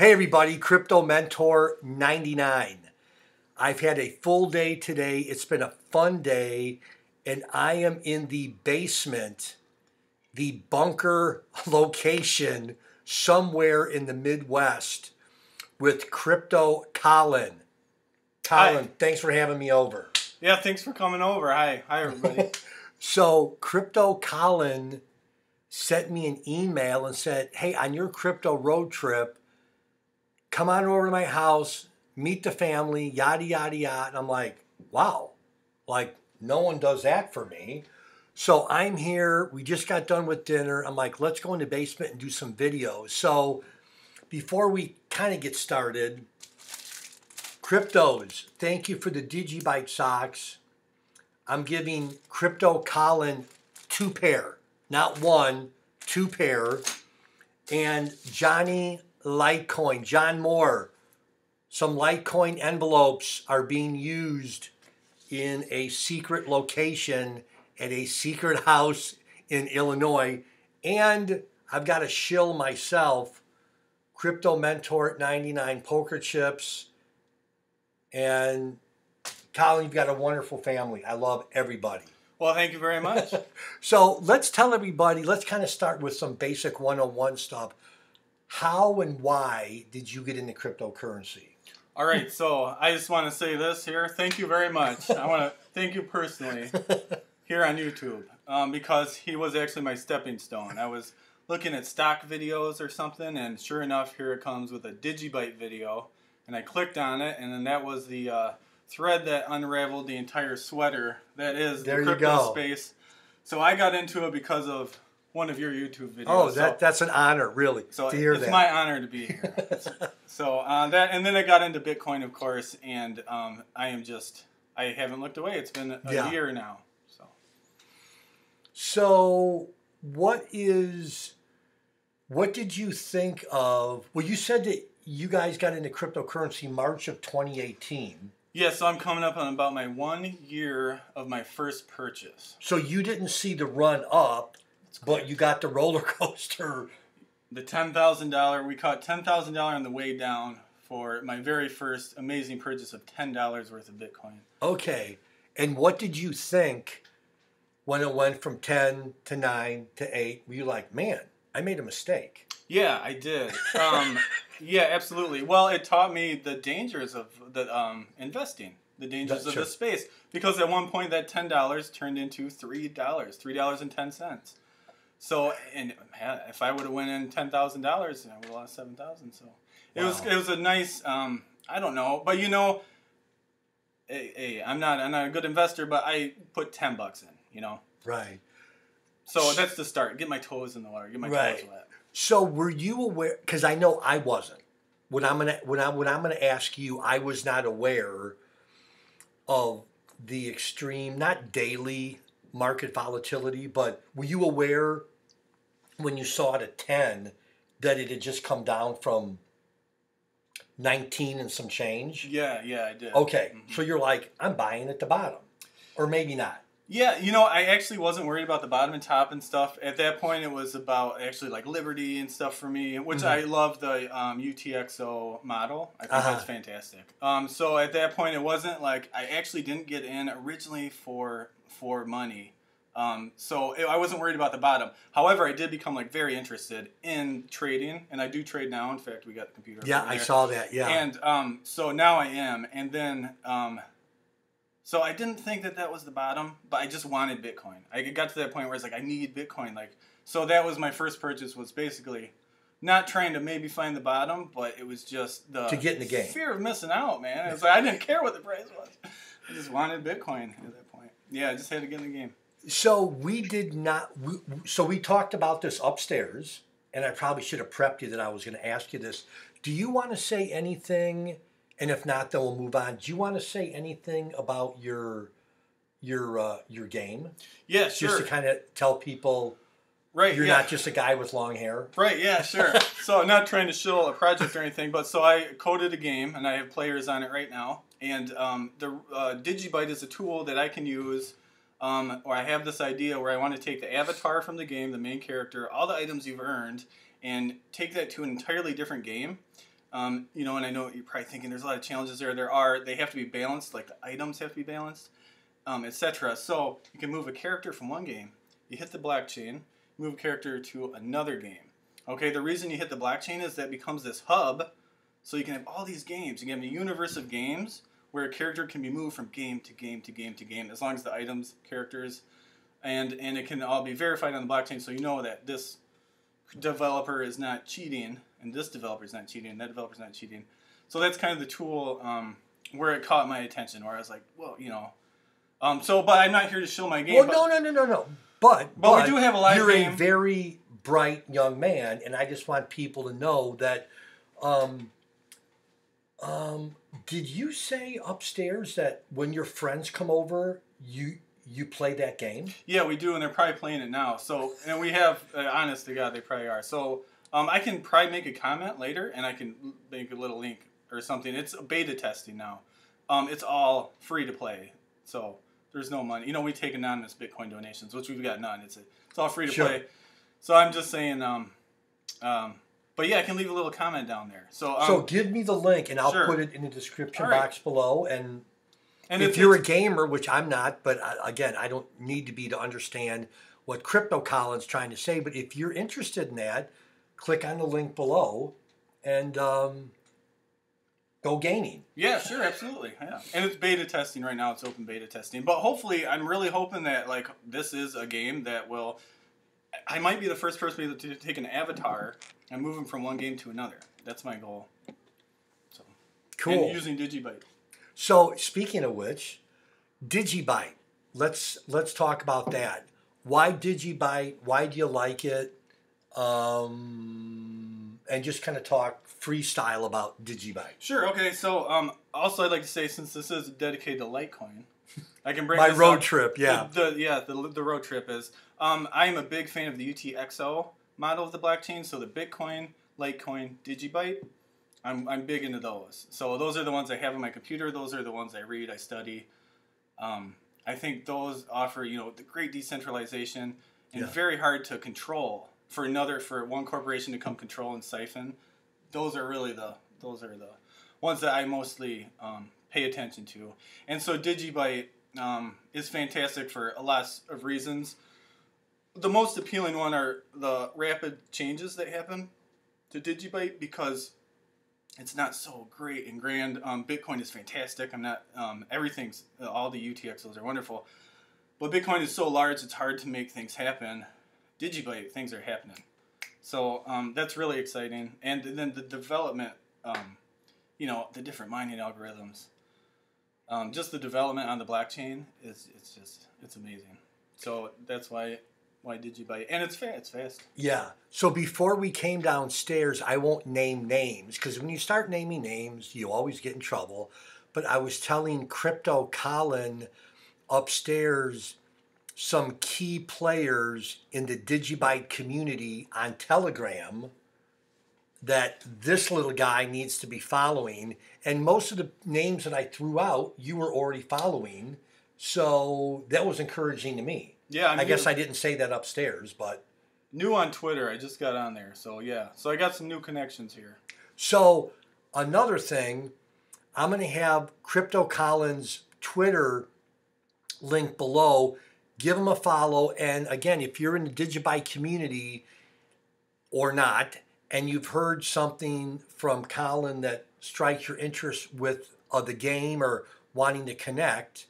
Hey everybody, Crypto Mentor 99. I've had a full day today. It's been a fun day, and I am in the basement, the bunker location somewhere in the Midwest with Crypto Colin. Colin, Hi. thanks for having me over. Yeah, thanks for coming over. Hi everybody. So, Crypto Colin sent me an email and said, hey, on your crypto road trip, come on over to my house, meet the family, yada, yada, yada. And I'm like, wow, like no one does that for me. So I'm here. We just got done with dinner. I'm like, let's go in the basement and do some videos. So before we kind of get started, cryptos, thank you for the Digibyte socks. I'm giving Crypto Colin 2 pair, not 1, 2 pair. And Johnny Litecoin, John Moore, some Litecoin envelopes are being used in a secret location at a secret house in Illinois. And I've got a shill myself, Crypto Mentor at 99 poker chips. And Colin, you've got a wonderful family. I love everybody. Well, thank you very much. So let's tell everybody, let's kind of start with some basic 101 stuff. How and why did you get into cryptocurrency? All right, so I just want to say this here. Thank you very much. I want to thank you personally here on YouTube because he was actually my stepping stone. I was looking at stock videos or something, and sure enough, here it comes with a Digibyte video. And I clicked on it, and then that was the thread that unraveled the entire sweater that is the crypto space. So I got into it because of one of your YouTube videos. Oh, that's an honor, really, so to hear that. It's my honor to be here. So that, and then I got into Bitcoin, of course, and I haven't looked away. It's been a year now. So what did you think of? Well, you said that you guys got into cryptocurrency March of 2018. Yeah, so I'm coming up on about my 1 year of my first purchase. So you didn't see the run up, but you got the roller coaster. The $10,000, we caught $10,000 on the way down for my very first amazing purchase of $10 worth of Bitcoin. Okay. And what did you think when it went from 10 to 9 to 8? Were you like, man, I made a mistake? Yeah, I did. Yeah, absolutely. Well, it taught me the dangers of the investing, the dangers of the space. Because at one point, that $10 turned into $3, $3.10. So, and if I would have went in $10,000, I would have lost $7,000. So, it was a nice. I don't know, but you know, hey, I'm not a good investor, but I put $10 in. You know, right. So that's the start. Get my toes in the water. Get my toes wet. So were you aware? Because I know I wasn't. When I'm gonna ask you, I was not aware of the extreme, not daily market volatility, but were you aware when you saw it at 10 that it had just come down from 19 and some change? Yeah, I did. Okay, so you're like, I'm buying at the bottom, or maybe not. Yeah, you know, I actually wasn't worried about the bottom and top and stuff. At that point, it was about actually like Liberty and stuff for me, which I love the UTXO model. I think that's fantastic. So at that point, it wasn't like I actually didn't get in originally for money. So I wasn't worried about the bottom. However, I did become like very interested in trading, and I do trade now. In fact, we got the computer. Yeah, I saw that. Yeah, and so now I am, and then. So I didn't think that was the bottom, but I just wanted Bitcoin. I got to that point where it's like, I need Bitcoin. So that was my first purchase, was basically not trying to maybe find the bottom, but it was just to get in the game. Fear of missing out, man. It was like, I didn't care what the price was. I just wanted Bitcoin at that point. Yeah, I just had to get in the game. So we did not, so we talked about this upstairs, and I probably should have prepped you that I was going to ask you this. Do you want to say anything? And if not, then we'll move on. Do you want to say anything about your game? Yeah, sure. Just to kind of tell people, you're not just a guy with long hair. Right, yeah, sure. So I'm not trying to shill a project or anything, but so I coded a game, and I have players on it right now. And the Digibyte is a tool that I can use, or I have this idea where I want to take the avatar from the game, the main character, all the items you've earned, and take that to an entirely different game. You know, and I know you're probably thinking there's a lot of challenges there. They have to be balanced, like the items have to be balanced, etc. So you can move a character from one game, you hit the blockchain, move a character to another game. Okay, the reason you hit the blockchain is that becomes this hub, so you can have all these games. You can have a universe of games where a character can be moved from game to game to game to game, as long as the items, characters, and it can all be verified on the blockchain, so you know that this developer is not cheating, and this developer is not cheating, and that developer is not cheating. So that's kind of the tool where it caught my attention, where I was like, well, you know. But I'm not here to show my game. Well, no. But we do have a live you're game. A very bright young man, and I just want people to know that. Did you say upstairs that when your friends come over, you play that game? Yeah, we do, and they're probably playing it now. So, and we have, honest to God, they probably are. So, I can probably make a comment later, and I can make a little link or something. It's beta testing now. It's all free to play, so there's no money. You know, we take anonymous Bitcoin donations, which we've got none. It's all free to play. So I'm just saying. But yeah, I can leave a little comment down there. So give me the link, and I'll put it in the description box below. And if you're a gamer, which I'm not, but again, I don't need to be to understand what Crypto Colin's trying to say. But if you're interested in that, click on the link below and go gaining. Yeah, sure, absolutely. Yeah, and it's beta testing right now. It's open beta testing. But hopefully, I'm really hoping that this is a game that will. I might be the first person to take an avatar and move them from one game to another. That's my goal. So cool. And using Digibyte. So speaking of which, Digibyte. Let's talk about that. Why Digibyte? Why do you like it? And just kind of talk freestyle about Digibyte. Sure. Okay. So also I'd like to say, since this is dedicated to Litecoin, I can bring my this road up. trip. Yeah. The road trip is. I am a big fan of the UTXO model of the blockchain. So the Bitcoin, Litecoin, Digibyte. I'm big into those. So those are the ones I have on my computer. Those are the ones I read, I study. I think those offer, the great decentralization and very hard to control for one corporation to come control and siphon. Those are the ones that I mostly pay attention to. And so Digibyte is fantastic for a lot of reasons. The most appealing one are the rapid changes that happen to Digibyte because it's not so great and grand. Bitcoin is fantastic. I'm not everything's all the UTXOs are wonderful, but Bitcoin is so large it's hard to make things happen. Digibyte, things are happening, so that's really exciting. And then the development, the different mining algorithms, just the development on the blockchain it's amazing. So that's why Digibyte, and it's fast. Yeah. So before we came downstairs, I won't name names because when you start naming names, you always get in trouble. But I was telling Crypto Colin upstairs some key players in the Digibyte community on Telegram that this little guy needs to be following. And most of the names that I threw out, you were already following. So that was encouraging to me. Yeah, I guess I didn't say that upstairs, but... New on Twitter. I just got on there. So, yeah. So, I got some new connections here. So, another thing, I'm going to have Crypto Colin's Twitter link below. Give him a follow. And, again, if you're in the Digibyte community or not, and you've heard something from Colin that strikes your interest with the game or wanting to connect...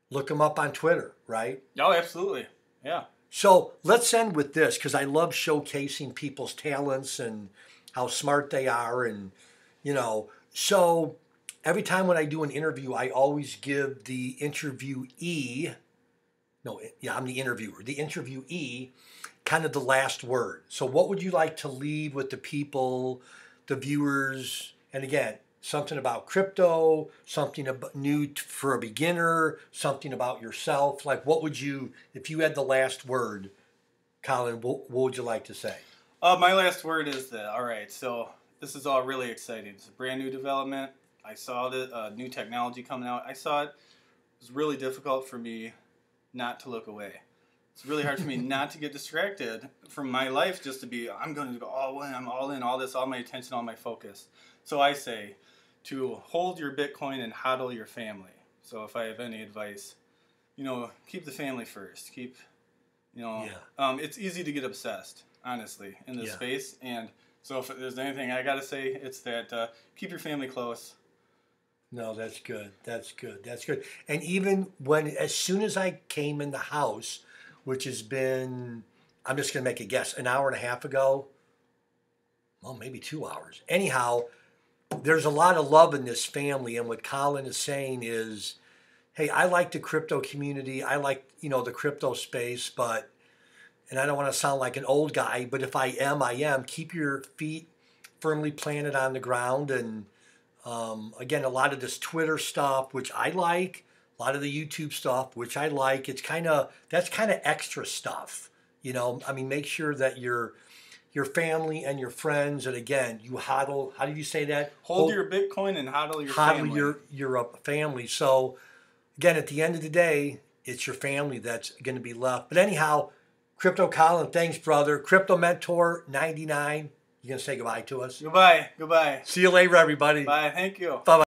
Look them up on Twitter, right? Oh, absolutely. Yeah. So let's end with this because I love showcasing people's talents and how smart they are. And, so every time when I do an interview, I always give the interviewee, I'm the interviewer, the interviewee kind of the last word. So what would you like to leave with the people, the viewers? And again, something about crypto, something about new for a beginner, something about yourself. Like, what would you, if you had the last word, Colin, what would you like to say? My last word is all right, so this is all really exciting. It's a brand new development. I saw the new technology coming out. I saw it. It was really difficult for me not to look away. It's really hard for me not to get distracted from my life, just to be, I'm going to go all in, I'm all in, all this, all my attention, all my focus. So I say to hold your Bitcoin and hodl your family. So if I have any advice, keep the family first. It's easy to get obsessed, honestly, in this space. And so if there's anything I got to say, it's that keep your family close. No, that's good. That's good. That's good. And even as soon as I came in the house, which has been, I'm just going to make a guess, an hour and a half ago. Well, maybe 2 hours. Anyhow, there's a lot of love in this family. And what Colin is saying is, hey, I like the crypto community. I like, the crypto space, and I don't want to sound like an old guy, but if I am, keep your feet firmly planted on the ground. And again, a lot of this Twitter stuff, which I like, a lot of the YouTube stuff, which I like, that's kind of extra stuff. Make sure that your family and your friends, and again, you hodl, how did you say that? Hold your Bitcoin and hodl your family. Hodl your family. So again, at the end of the day, it's your family that's going to be left. But anyhow, Crypto Colin, thanks, brother. Crypto Mentor 99. You going to say goodbye to us? Goodbye. See you later, everybody. Bye. Thank you. Bye-bye.